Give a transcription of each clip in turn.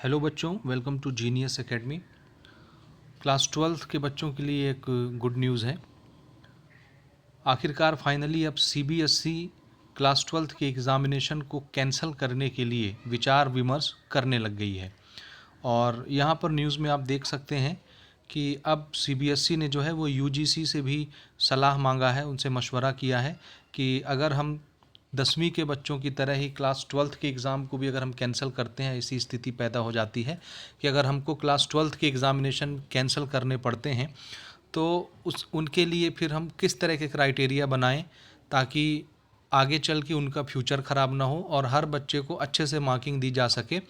Hello बच्चों, welcome to genius academy. Class twelfth के बच्चों के लिए एक गुड न्यूज़ है। आखिरकार फाइनली अब सीबीएसई क्लास ट्वेल्थ के एग्ज़ामिनेशन को कैंसिल करने के लिए विचार विमर्श करने लग गई है। और यहाँ पर न्यूज़ में आप देख सकते हैं कि अब सीबीएसई ने जो है वो यूजीसी से भी सलाह मांगा है, उनसे मशवरा किया है कि अगर हम 10वीं के बच्चों की तरह ही क्लास ट्वेल्थ के एग्ज़ाम को भी अगर हम कैंसिल करते हैं, ऐसी स्थिति पैदा हो जाती है कि अगर हमको क्लास ट्वेल्थ के एग्ज़ामिनेशन कैंसिल करने पड़ते हैं तो उनके लिए फिर हम किस तरह के क्राइटेरिया बनाएं ताकि आगे चल के उनका फ्यूचर ख़राब ना हो और हर बच्चे को अच्छे से मार्किंग दी जा सके।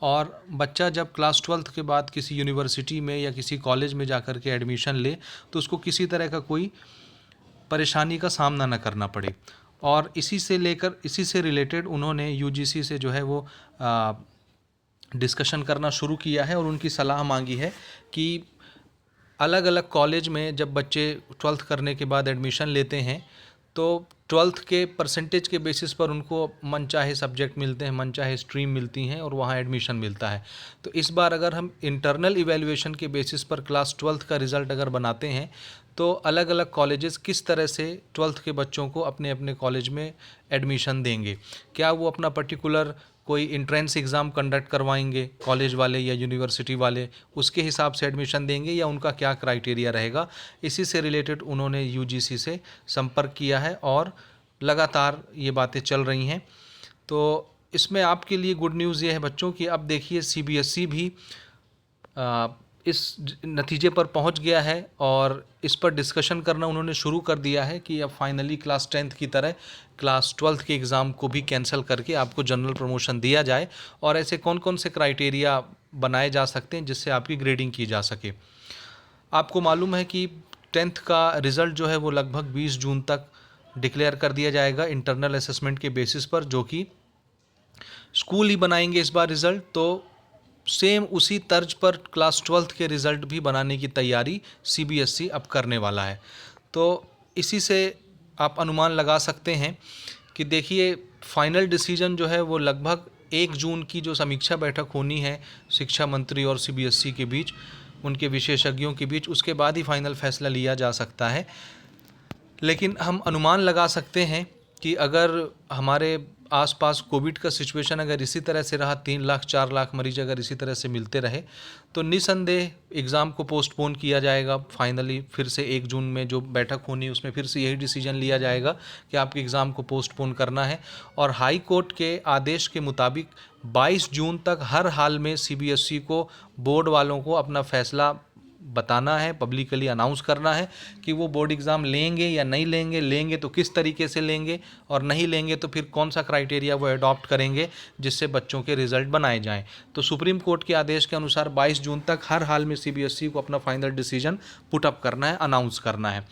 और बच्चा जब क्लास ट्वेल्थ के बाद किसी यूनिवर्सिटी में या किसी कॉलेज में जा कर के एडमिशन ले तो उसको किसी तरह का कोई परेशानी का सामना न करना पड़े। और इसी से रिलेटेड उन्होंने यूजीसी से जो है वो डिस्कशन करना शुरू किया है और उनकी सलाह मांगी है कि अलग अलग कॉलेज में जब बच्चे ट्वेल्थ करने के बाद एडमिशन लेते हैं तो ट्वेल्थ के परसेंटेज के बेसिस पर उनको मनचाहे सब्जेक्ट मिलते हैं, मनचाहे स्ट्रीम मिलती हैं और वहाँ एडमिशन मिलता है। तो इस बार अगर हम इंटरनल इवैल्यूएशन के बेसिस पर क्लास ट्वेल्थ का रिज़ल्ट अगर बनाते हैं तो अलग अलग कॉलेजेस किस तरह से ट्वेल्थ के बच्चों को अपने अपने कॉलेज में एडमिशन देंगे। क्या वो अपना पर्टिकुलर कोई इंट्रेंस एग्ज़ाम कंडक्ट करवाएंगे कॉलेज वाले या यूनिवर्सिटी वाले, उसके हिसाब से एडमिशन देंगे या उनका क्या क्राइटेरिया रहेगा। इसी से रिलेटेड उन्होंने यूजीसी से संपर्क किया है और लगातार ये बातें चल रही हैं। तो इसमें आपके लिए गुड न्यूज़ ये है बच्चों कि अब देखिए सीबीएसई भी इस नतीजे पर पहुंच गया है और इस पर डिस्कशन करना उन्होंने शुरू कर दिया है कि अब फाइनली क्लास 10th की तरह क्लास 12th के एग्ज़ाम को भी कैंसिल करके आपको जनरल प्रमोशन दिया जाए और ऐसे कौन कौन से क्राइटेरिया बनाए जा सकते हैं जिससे आपकी ग्रेडिंग की जा सके। आपको मालूम है कि 10th का रिज़ल्ट जो है वो लगभग 20 जून तक डिक्लेयर कर दिया जाएगा इंटरनल असेसमेंट के बेसिस पर, जो कि स्कूल ही बनाएंगे इस बार रिज़ल्ट। तो सेम उसी तर्ज पर क्लास ट्वेल्थ के रिज़ल्ट भी बनाने की तैयारी सीबीएसई अब करने वाला है। तो इसी से आप अनुमान लगा सकते हैं कि देखिए फाइनल डिसीजन जो है वो लगभग 1 जून की जो समीक्षा बैठक होनी है शिक्षा मंत्री और सीबीएसई के बीच, उनके विशेषज्ञों के बीच, उसके बाद ही फाइनल फैसला लिया जा सकता है। लेकिन हम अनुमान लगा सकते हैं कि अगर हमारे आसपास कोविड का सिचुएशन अगर इसी तरह से रहा, 3 लाख 4 लाख मरीज अगर इसी तरह से मिलते रहे तो निसंदेह एग्ज़ाम को पोस्टपोन किया जाएगा। फाइनली फिर से 1 जून में जो बैठक होनी है उसमें फिर से यही डिसीजन लिया जाएगा कि आपके एग्ज़ाम को पोस्टपोन करना है। और हाई कोर्ट के आदेश के मुताबिक 22 जून तक हर हाल में सीबीएसई को बोर्ड वालों को अपना फैसला बताना है, पब्लिकली अनाउंस करना है कि वो बोर्ड एग्ज़ाम लेंगे या नहीं लेंगे, लेंगे तो किस तरीके से लेंगे और नहीं लेंगे तो फिर कौन सा क्राइटेरिया वो अडॉप्ट करेंगे जिससे बच्चों के रिज़ल्ट बनाए जाएं। तो सुप्रीम कोर्ट के आदेश के अनुसार 22 जून तक हर हाल में सीबीएसई को अपना फाइनल डिसीजन पुट अप करना है, अनाउंस करना है।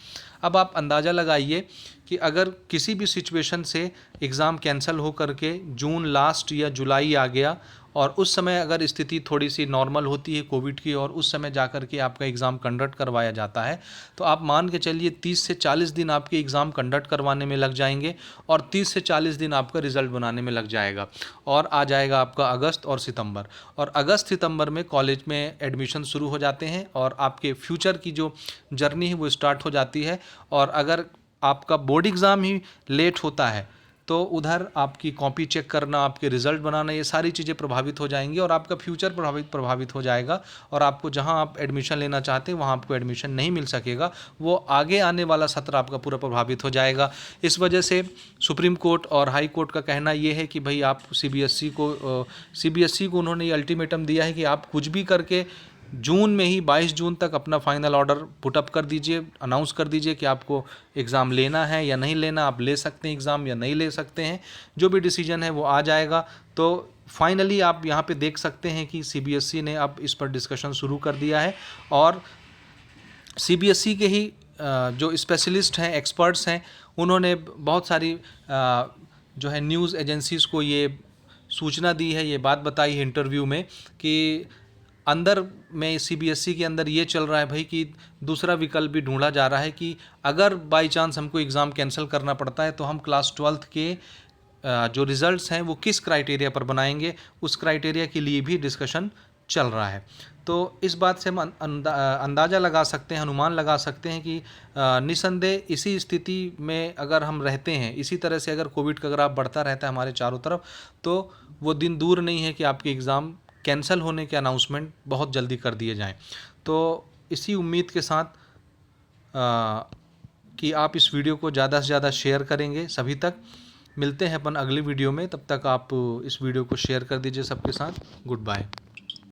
अब आप अंदाज़ा लगाइए कि अगर किसी भी सिचुएशन से एग्ज़ाम कैंसिल हो करके जून लास्ट या जुलाई आ गया और उस समय अगर स्थिति थोड़ी सी नॉर्मल होती है कोविड की और उस समय जा कर के आपका एग्ज़ाम कंडक्ट करवाया जाता है तो आप मान के चलिए 30 से 40 दिन आपके एग्ज़ाम कंडक्ट करवाने में लग जाएंगे और 30 से 40 दिन आपका रिज़ल्ट बनाने में लग जाएगा और आ जाएगा आपका अगस्त और सितंबर। और अगस्त सितंबर में कॉलेज में एडमिशन शुरू हो जाते हैं और आपके फ्यूचर की जो जर्नी है वो स्टार्ट हो जाती है। और अगर आपका बोर्ड एग्ज़ाम ही लेट होता है तो उधर आपकी कॉपी चेक करना, आपके रिज़ल्ट बनाना, ये सारी चीज़ें प्रभावित हो जाएंगी और आपका फ्यूचर प्रभावित हो जाएगा और आपको जहां आप एडमिशन लेना चाहते हैं वहां आपको एडमिशन नहीं मिल सकेगा। वो आगे आने वाला सत्र आपका पूरा प्रभावित हो जाएगा। इस वजह से सुप्रीम कोर्ट और हाई कोर्ट का कहना ये है कि भाई आप सीबीएसई को उन्होंने ये अल्टीमेटम दिया है कि आप कुछ भी करके जून में ही 22 जून तक अपना फाइनल ऑर्डर पुटअप कर दीजिए, अनाउंस कर दीजिए कि आपको एग्ज़ाम लेना है या नहीं लेना, आप ले सकते हैं एग्ज़ाम या नहीं ले सकते हैं। जो भी डिसीजन है वो आ जाएगा। तो फाइनली आप यहाँ पे देख सकते हैं कि सीबीएसई ने अब इस पर डिस्कशन शुरू कर दिया है और सीबीएसई के ही जो स्पेशलिस्ट हैं, एक्सपर्ट्स हैं, उन्होंने बहुत सारी जो है न्यूज़ एजेंसीज़ को ये सूचना दी है, ये बात बताई है इंटरव्यू में कि अंदर में सीबीएसई के अंदर ये चल रहा है भाई कि दूसरा विकल्प भी ढूंढा जा रहा है कि अगर बाई चांस हमको एग्ज़ाम कैंसिल करना पड़ता है तो हम क्लास 12th के जो रिज़ल्ट्स हैं वो किस क्राइटेरिया पर बनाएंगे, उस क्राइटेरिया के लिए भी डिस्कशन चल रहा है। तो इस बात से हम अंदाज़ा लगा सकते हैं, अनुमान लगा सकते हैं कि निसंदेह इसी स्थिति में अगर हम रहते हैं, इसी तरह से अगर कोविड का ग्राफ बढ़ता रहता है हमारे चारों तरफ, तो वो दिन दूर नहीं है कि आपके एग्ज़ाम कैंसिल होने के अनाउंसमेंट बहुत जल्दी कर दिए जाएं। तो इसी उम्मीद के साथ कि आप इस वीडियो को ज़्यादा से ज़्यादा शेयर करेंगे सभी तक। मिलते हैं अपन अगली वीडियो में, तब तक आप इस वीडियो को शेयर कर दीजिए सबके साथ। Good bye.